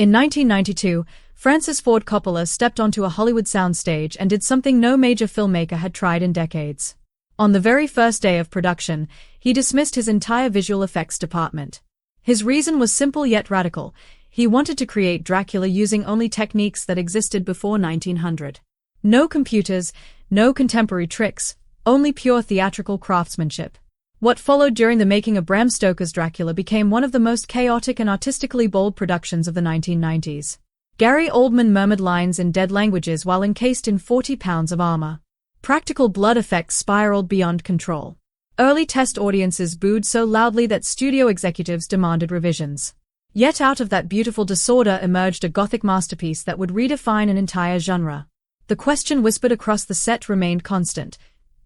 In 1992, Francis Ford Coppola stepped onto a Hollywood soundstage and did something no major filmmaker had tried in decades. On the very first day of production, he dismissed his entire visual effects department. His reason was simple yet radical. He wanted to create Dracula using only techniques that existed before 1900. No computers, no contemporary tricks, only pure theatrical craftsmanship. What followed during the making of Bram Stoker's Dracula became one of the most chaotic and artistically bold productions of the 1990s. Gary Oldman murmured lines in dead languages while encased in 40 pounds of armor. Practical blood effects spiraled beyond control. Early test audiences booed so loudly that studio executives demanded revisions. Yet out of that beautiful disorder emerged a gothic masterpiece that would redefine an entire genre. The question whispered across the set remained constant.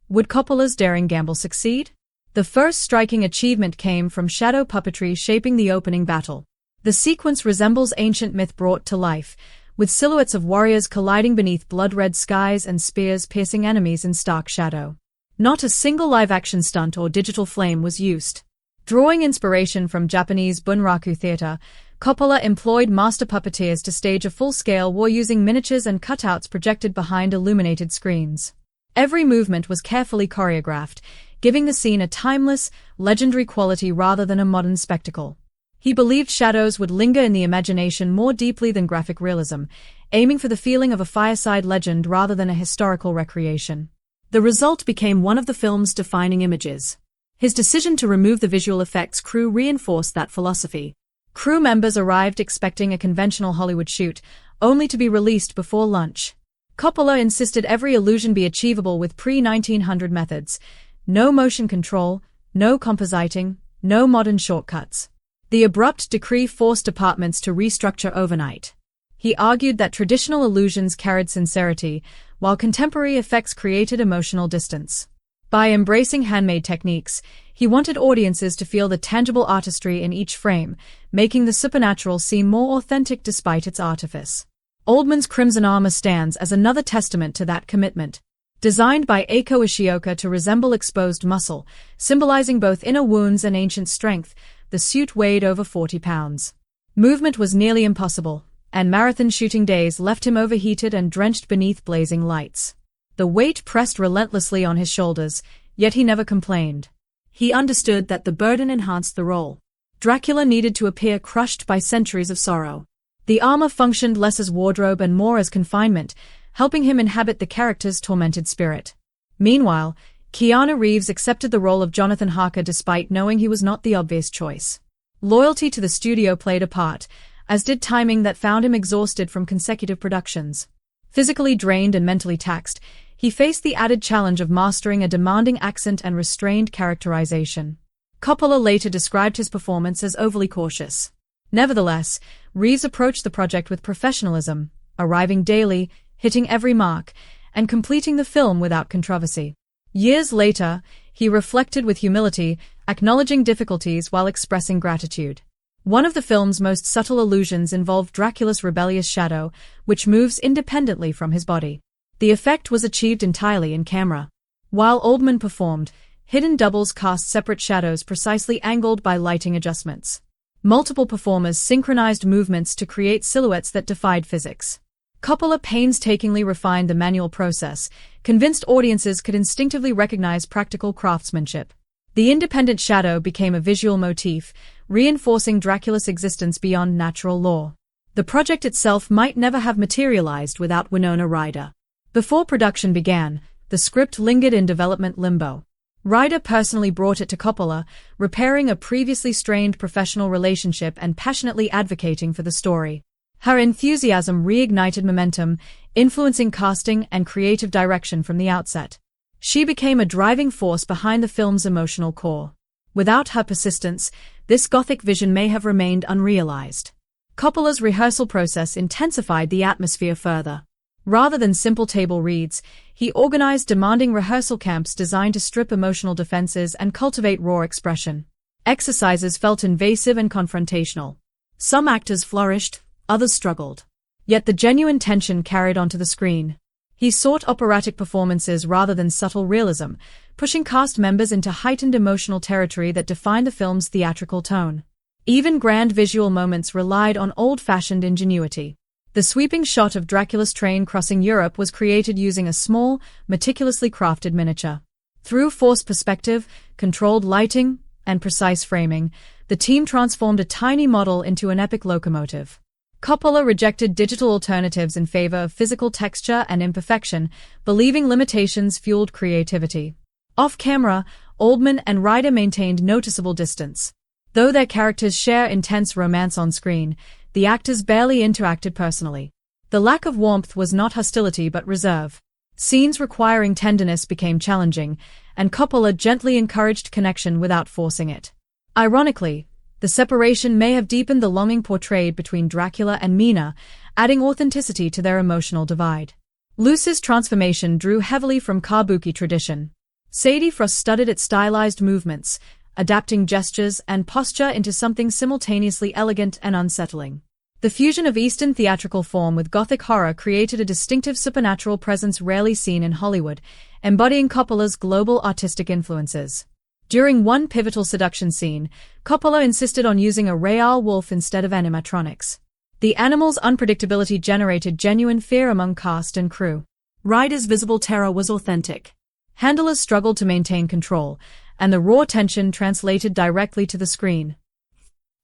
Would Coppola's daring gamble succeed? The first striking achievement came from shadow puppetry shaping the opening battle. The sequence resembles ancient myth brought to life, with silhouettes of warriors colliding beneath blood-red skies and spears piercing enemies in stark shadow. Not a single live-action stunt or digital flame was used. Drawing inspiration from Japanese bunraku theater, Coppola employed master puppeteers to stage a full-scale war using miniatures and cutouts projected behind illuminated screens. Every movement was carefully choreographed, giving the scene a timeless, legendary quality rather than a modern spectacle. He believed shadows would linger in the imagination more deeply than graphic realism, aiming for the feeling of a fireside legend rather than a historical recreation. The result became one of the film's defining images. His decision to remove the visual effects crew reinforced that philosophy. Crew members arrived expecting a conventional Hollywood shoot, only to be released before lunch. Coppola insisted every illusion be achievable with pre-1900 methods. No motion control, no compositing, no modern shortcuts. The abrupt decree forced departments to restructure overnight. He argued that traditional illusions carried sincerity, while contemporary effects created emotional distance. By embracing handmade techniques, he wanted audiences to feel the tangible artistry in each frame, making the supernatural seem more authentic despite its artifice. Oldman's Crimson Armor stands as another testament to that commitment. Designed by Eiko Ishioka to resemble exposed muscle, symbolizing both inner wounds and ancient strength, the suit weighed over 40 pounds. Movement was nearly impossible, and marathon shooting days left him overheated and drenched beneath blazing lights. The weight pressed relentlessly on his shoulders, yet he never complained. He understood that the burden enhanced the role. Dracula needed to appear crushed by centuries of sorrow. The armor functioned less as wardrobe and more as confinement, helping him inhabit the character's tormented spirit. Meanwhile, Keanu Reeves accepted the role of Jonathan Harker despite knowing he was not the obvious choice. Loyalty to the studio played a part, as did timing that found him exhausted from consecutive productions. Physically drained and mentally taxed, he faced the added challenge of mastering a demanding accent and restrained characterization. Coppola later described his performance as overly cautious. Nevertheless, Reeves approached the project with professionalism, arriving daily, hitting every mark, and completing the film without controversy. Years later, he reflected with humility, acknowledging difficulties while expressing gratitude. One of the film's most subtle allusions involved Dracula's rebellious shadow, which moves independently from his body. The effect was achieved entirely in camera. While Oldman performed, hidden doubles cast separate shadows precisely angled by lighting adjustments. Multiple performers synchronized movements to create silhouettes that defied physics. Coppola painstakingly refined the manual process, convinced audiences could instinctively recognize practical craftsmanship. The independent shadow became a visual motif, reinforcing Dracula's existence beyond natural law. The project itself might never have materialized without Winona Ryder. Before production began, the script lingered in development limbo. Ryder personally brought it to Coppola, repairing a previously strained professional relationship and passionately advocating for the story. Her enthusiasm reignited momentum, influencing casting and creative direction from the outset. She became a driving force behind the film's emotional core. Without her persistence, this gothic vision may have remained unrealized. Coppola's rehearsal process intensified the atmosphere further. Rather than simple table reads, he organized demanding rehearsal camps designed to strip emotional defenses and cultivate raw expression. Exercises felt invasive and confrontational. Some actors flourished, others struggled. Yet the genuine tension carried onto the screen. He sought operatic performances rather than subtle realism, pushing cast members into heightened emotional territory that defined the film's theatrical tone. Even grand visual moments relied on old-fashioned ingenuity. The sweeping shot of Dracula's train crossing Europe was created using a small, meticulously crafted miniature. Through forced perspective, controlled lighting, and precise framing, the team transformed a tiny model into an epic locomotive. Coppola rejected digital alternatives in favor of physical texture and imperfection, believing limitations fueled creativity. Off-camera, Oldman and Ryder maintained noticeable distance. Though their characters share intense romance on screen, the actors barely interacted personally. The lack of warmth was not hostility but reserve. Scenes requiring tenderness became challenging, and Coppola gently encouraged connection without forcing it. Ironically, the separation may have deepened the longing portrayed between Dracula and Mina, adding authenticity to their emotional divide. Luce's transformation drew heavily from kabuki tradition. Sadie Frost studied its stylized movements, adapting gestures and posture into something simultaneously elegant and unsettling. The fusion of Eastern theatrical form with Gothic horror created a distinctive supernatural presence rarely seen in Hollywood, embodying Coppola's global artistic influences. During one pivotal seduction scene, Coppola insisted on using a real wolf instead of animatronics. The animal's unpredictability generated genuine fear among cast and crew. Ryder's visible terror was authentic. Handlers struggled to maintain control, and the raw tension translated directly to the screen.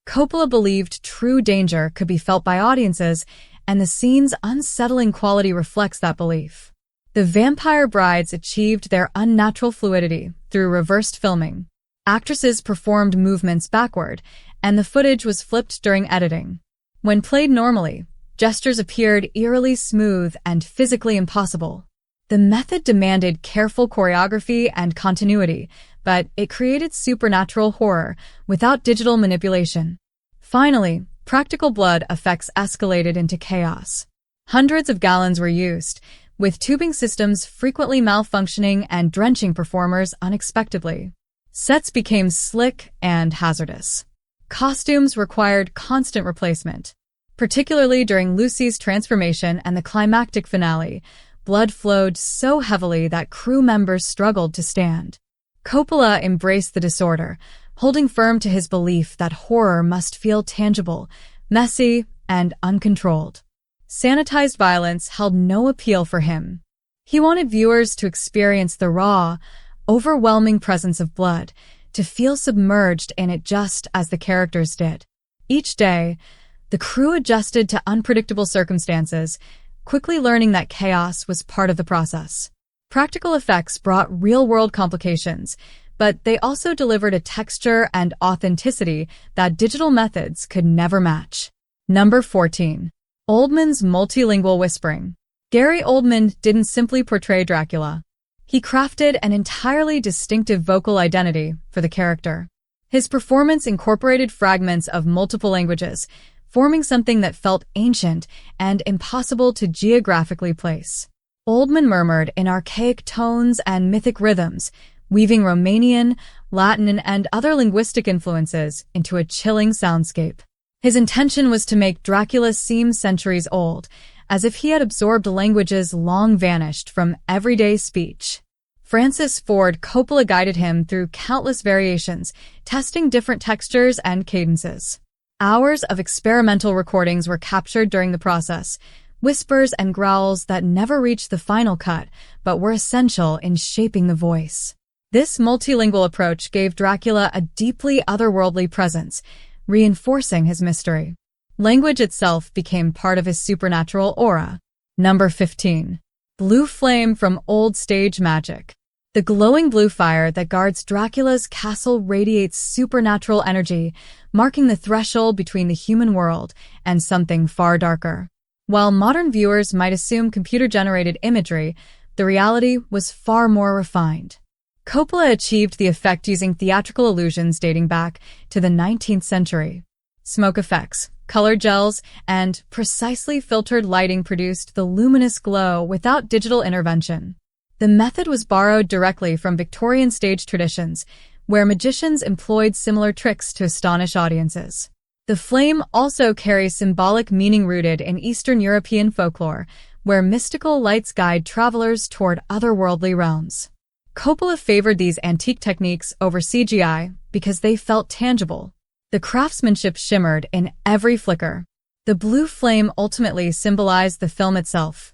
Coppola believed true danger could be felt by audiences, and the scene's unsettling quality reflects that belief. The vampire brides achieved their unnatural fluidity through reversed filming. Actresses performed movements backward, and the footage was flipped during editing. When played normally, gestures appeared eerily smooth and physically impossible. The method demanded careful choreography and continuity, but it created supernatural horror without digital manipulation. Finally, practical blood effects escalated into chaos. Hundreds of gallons were used, with tubing systems frequently malfunctioning and drenching performers unexpectedly. Sets became slick and hazardous. Costumes required constant replacement. Particularly during Lucy's transformation and the climactic finale, blood flowed so heavily that crew members struggled to stand. Coppola embraced the disorder, holding firm to his belief that horror must feel tangible, messy, and uncontrolled. Sanitized violence held no appeal for him. He wanted viewers to experience the raw, overwhelming presence of blood, to feel submerged in it just as the characters did. Each day, the crew adjusted to unpredictable circumstances, quickly learning that chaos was part of the process. Practical effects brought real-world complications, but they also delivered a texture and authenticity that digital methods could never match. Number 14. Oldman's multilingual whispering. Gary Oldman didn't simply portray Dracula. He crafted an entirely distinctive vocal identity for the character. His performance incorporated fragments of multiple languages, forming something that felt ancient and impossible to geographically place. Oldman murmured in archaic tones and mythic rhythms, weaving Romanian, Latin, and other linguistic influences into a chilling soundscape. His intention was to make Dracula seem centuries old, as if he had absorbed languages long vanished from everyday speech. Francis Ford Coppola guided him through countless variations, testing different textures and cadences. Hours of experimental recordings were captured during the process, whispers and growls that never reached the final cut, but were essential in shaping the voice. This multilingual approach gave Dracula a deeply otherworldly presence, reinforcing his mystery. Language itself became part of his supernatural aura. Number 15. Blue flame from old stage magic. The glowing blue fire that guards Dracula's castle radiates supernatural energy, marking the threshold between the human world and something far darker. While modern viewers might assume computer-generated imagery, the reality was far more refined. Coppola achieved the effect using theatrical illusions dating back to the 19th century. Smoke effects, color gels, and precisely filtered lighting produced the luminous glow without digital intervention. The method was borrowed directly from Victorian stage traditions, where magicians employed similar tricks to astonish audiences. The flame also carries symbolic meaning rooted in Eastern European folklore, where mystical lights guide travelers toward otherworldly realms. Coppola favored these antique techniques over CGI because they felt tangible. The craftsmanship shimmered in every flicker. The blue flame ultimately symbolized the film itself,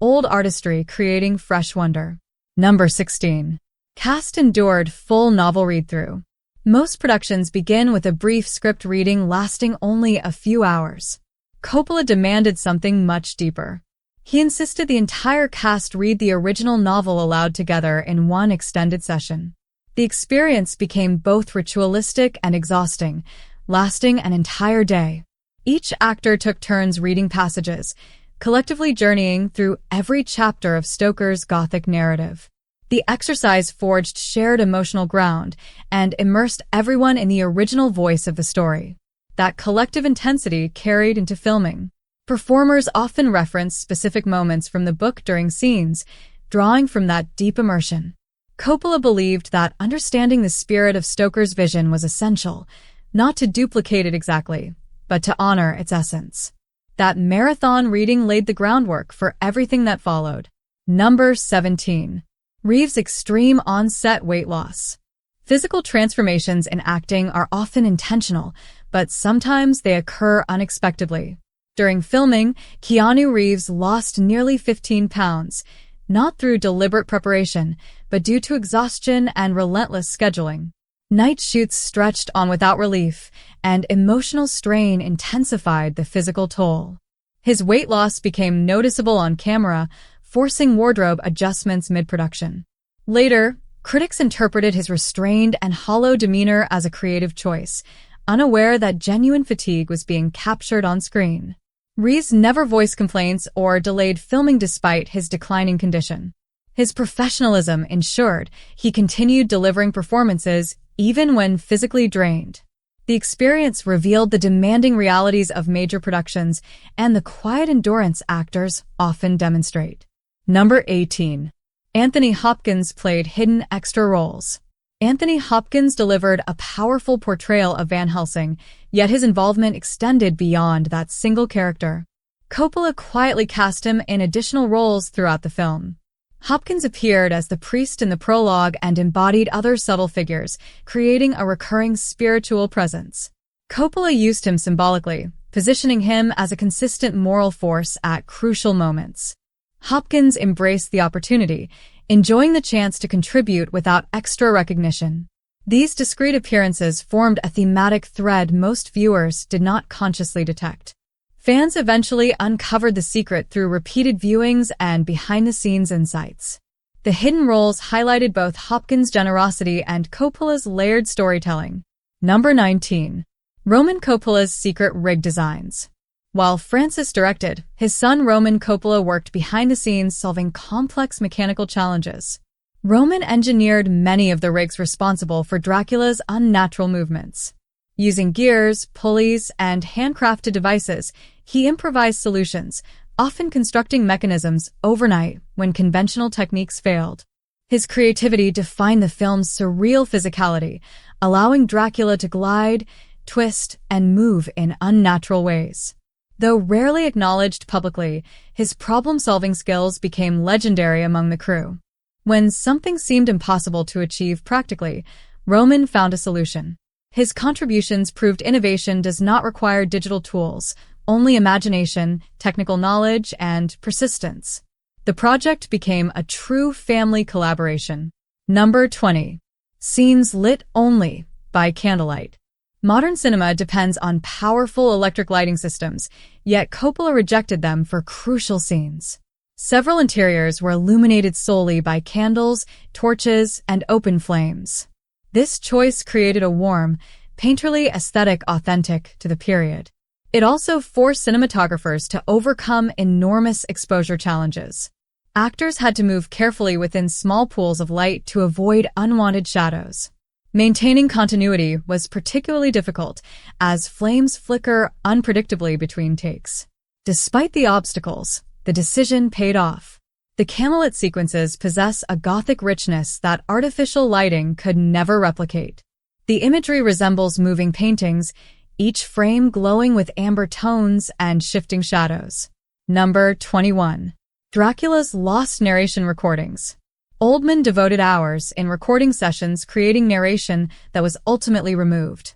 old artistry creating fresh wonder. Number 16. Cast endured full novel read-through. Most productions begin with a brief script reading lasting only a few hours. Coppola demanded something much deeper. He insisted the entire cast read the original novel aloud together in one extended session. The experience became both ritualistic and exhausting, lasting an entire day. Each actor took turns reading passages, collectively journeying through every chapter of Stoker's gothic narrative. The exercise forged shared emotional ground and immersed everyone in the original voice of the story. That collective intensity carried into filming. Performers often reference specific moments from the book during scenes, drawing from that deep immersion. Coppola believed that understanding the spirit of Stoker's vision was essential, not to duplicate it exactly, but to honor its essence. That marathon reading laid the groundwork for everything that followed. Number 17. Reeves' extreme on-set weight loss. Physical transformations in acting are often intentional, but sometimes they occur unexpectedly. During filming, Keanu Reeves lost nearly 15 pounds, not through deliberate preparation, but due to exhaustion and relentless scheduling. Night shoots stretched on without relief, and emotional strain intensified the physical toll. His weight loss became noticeable on camera, forcing wardrobe adjustments mid-production. Later, critics interpreted his restrained and hollow demeanor as a creative choice, unaware that genuine fatigue was being captured on screen. Reeves never voiced complaints or delayed filming despite his declining condition. His professionalism ensured he continued delivering performances even when physically drained. The experience revealed the demanding realities of major productions and the quiet endurance actors often demonstrate. Number 18. Anthony Hopkins played hidden extra roles. Anthony Hopkins delivered a powerful portrayal of Van Helsing, yet his involvement extended beyond that single character. Coppola quietly cast him in additional roles throughout the film. Hopkins appeared as the priest in the prologue and embodied other subtle figures, creating a recurring spiritual presence. Coppola used him symbolically, positioning him as a consistent moral force at crucial moments. Hopkins embraced the opportunity, enjoying the chance to contribute without extra recognition. These discreet appearances formed a thematic thread most viewers did not consciously detect. Fans eventually uncovered the secret through repeated viewings and behind-the-scenes insights. The hidden roles highlighted both Hopkins' generosity and Coppola's layered storytelling. Number 19. Roman Coppola's secret rig designs. While Francis directed, his son Roman Coppola worked behind the scenes solving complex mechanical challenges. Roman engineered many of the rigs responsible for Dracula's unnatural movements. Using gears, pulleys, and handcrafted devices, he improvised solutions, often constructing mechanisms overnight when conventional techniques failed. His creativity defined the film's surreal physicality, allowing Dracula to glide, twist, and move in unnatural ways. Though rarely acknowledged publicly, his problem-solving skills became legendary among the crew. When something seemed impossible to achieve practically, Roman found a solution. His contributions proved innovation does not require digital tools, only imagination, technical knowledge, and persistence. The project became a true family collaboration. Number 20. Scenes lit only by candlelight. Modern cinema depends on powerful electric lighting systems, yet Coppola rejected them for crucial scenes. Several interiors were illuminated solely by candles, torches, and open flames. This choice created a warm, painterly aesthetic authentic to the period. It also forced cinematographers to overcome enormous exposure challenges. Actors had to move carefully within small pools of light to avoid unwanted shadows. Maintaining continuity was particularly difficult, as flames flicker unpredictably between takes. Despite the obstacles, the decision paid off. The candlelit sequences possess a gothic richness that artificial lighting could never replicate. The imagery resembles moving paintings, each frame glowing with amber tones and shifting shadows. Number 21. Dracula's lost narration recordings. Oldman devoted hours in recording sessions creating narration that was ultimately removed.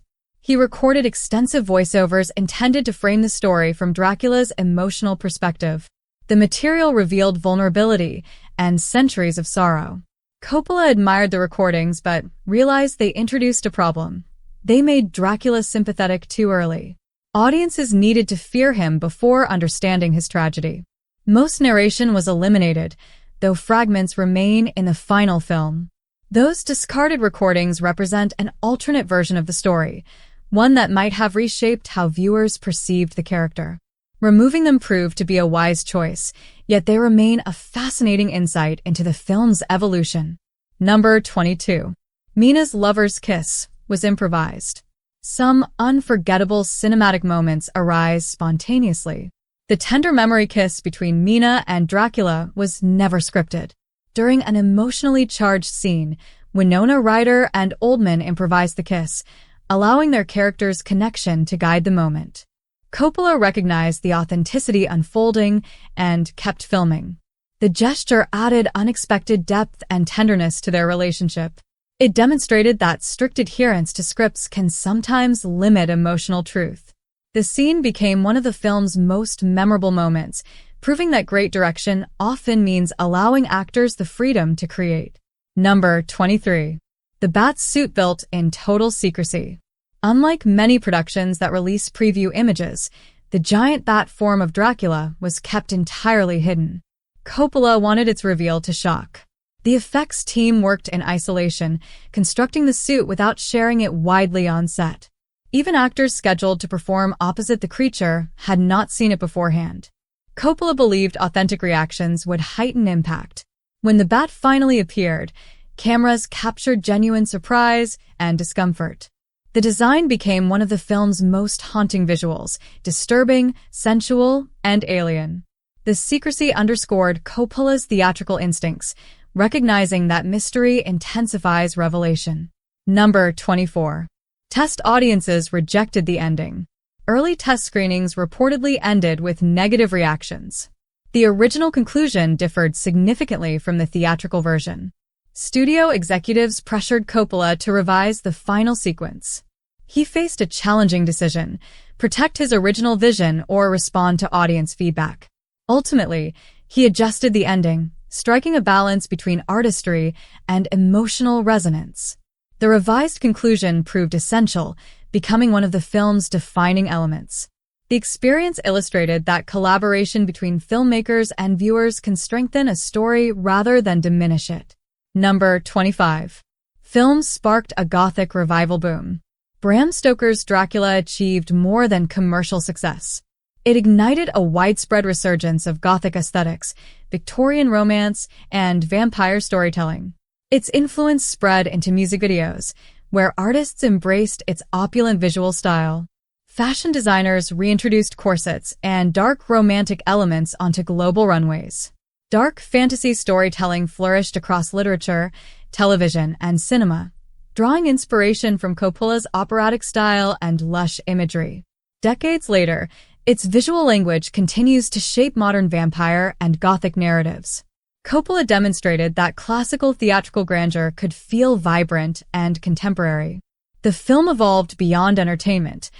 He recorded extensive voiceovers intended to frame the story from Dracula's emotional perspective. The material revealed vulnerability and centuries of sorrow. Coppola admired the recordings but realized they introduced a problem. They made Dracula sympathetic too early. Audiences needed to fear him before understanding his tragedy. Most narration was eliminated, though fragments remain in the final film. Those discarded recordings represent an alternate version of the story, one that might have reshaped how viewers perceived the character. Removing them proved to be a wise choice, yet they remain a fascinating insight into the film's evolution. Number 22. Mina's lover's kiss was improvised. Some unforgettable cinematic moments arise spontaneously. The tender memory kiss between Mina and Dracula was never scripted. During an emotionally charged scene, Winona Ryder and Oldman improvised the kiss, allowing their characters' connection to guide the moment. Coppola recognized the authenticity unfolding and kept filming. The gesture added unexpected depth and tenderness to their relationship. It demonstrated that strict adherence to scripts can sometimes limit emotional truth. The scene became one of the film's most memorable moments, proving that great direction often means allowing actors the freedom to create. Number 23. The Bat's suit built in total secrecy. Unlike many productions that release preview images, the giant bat form of Dracula was kept entirely hidden. Coppola wanted its reveal to shock. The effects team worked in isolation, constructing the suit without sharing it widely on set. Even actors scheduled to perform opposite the creature had not seen it beforehand. Coppola believed authentic reactions would heighten impact. When the bat finally appeared, cameras captured genuine surprise and discomfort. The design became one of the film's most haunting visuals, disturbing, sensual, and alien. The secrecy underscored Coppola's theatrical instincts, recognizing that mystery intensifies revelation. Number 24. Test audiences rejected the ending. Early test screenings reportedly ended with negative reactions. The original conclusion differed significantly from the theatrical version. Studio executives pressured Coppola to revise the final sequence. He faced a challenging decision: protect his original vision or respond to audience feedback. Ultimately, he adjusted the ending, striking a balance between artistry and emotional resonance. The revised conclusion proved essential, becoming one of the film's defining elements. The experience illustrated that collaboration between filmmakers and viewers can strengthen a story rather than diminish it. Number 25. Film sparked a gothic revival boom. Bram Stoker's Dracula achieved more than commercial success. It ignited a widespread resurgence of gothic aesthetics, Victorian romance, and vampire storytelling. Its influence spread into music videos, where artists embraced its opulent visual style. Fashion designers reintroduced corsets and dark romantic elements onto global runways. Dark fantasy storytelling flourished across literature, television, and cinema, drawing inspiration from Coppola's operatic style and lush imagery. Decades later, its visual language continues to shape modern vampire and gothic narratives. Coppola demonstrated that classical theatrical grandeur could feel vibrant and contemporary. The film evolved beyond entertainment.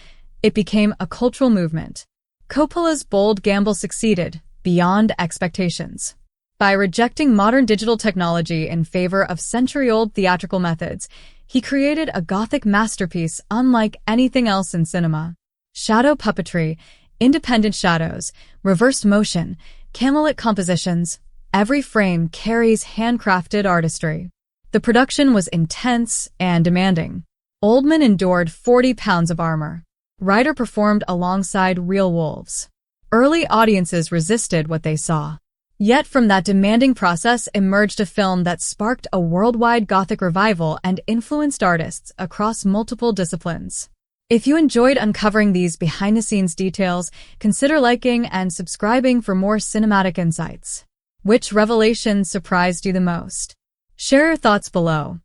It became a cultural movement. Coppola's bold gamble succeeded, beyond expectations. By rejecting modern digital technology in favor of century-old theatrical methods, he created a gothic masterpiece unlike anything else in cinema. Shadow puppetry, independent shadows, reversed motion, candlelit compositions, every frame carries handcrafted artistry. The production was intense and demanding. Oldman endured 40 pounds of armor. Ryder performed alongside real wolves. Early audiences resisted what they saw. Yet from that demanding process emerged a film that sparked a worldwide gothic revival and influenced artists across multiple disciplines. If you enjoyed uncovering these behind-the-scenes details, consider liking and subscribing for more cinematic insights. Which revelation surprised you the most? Share your thoughts below.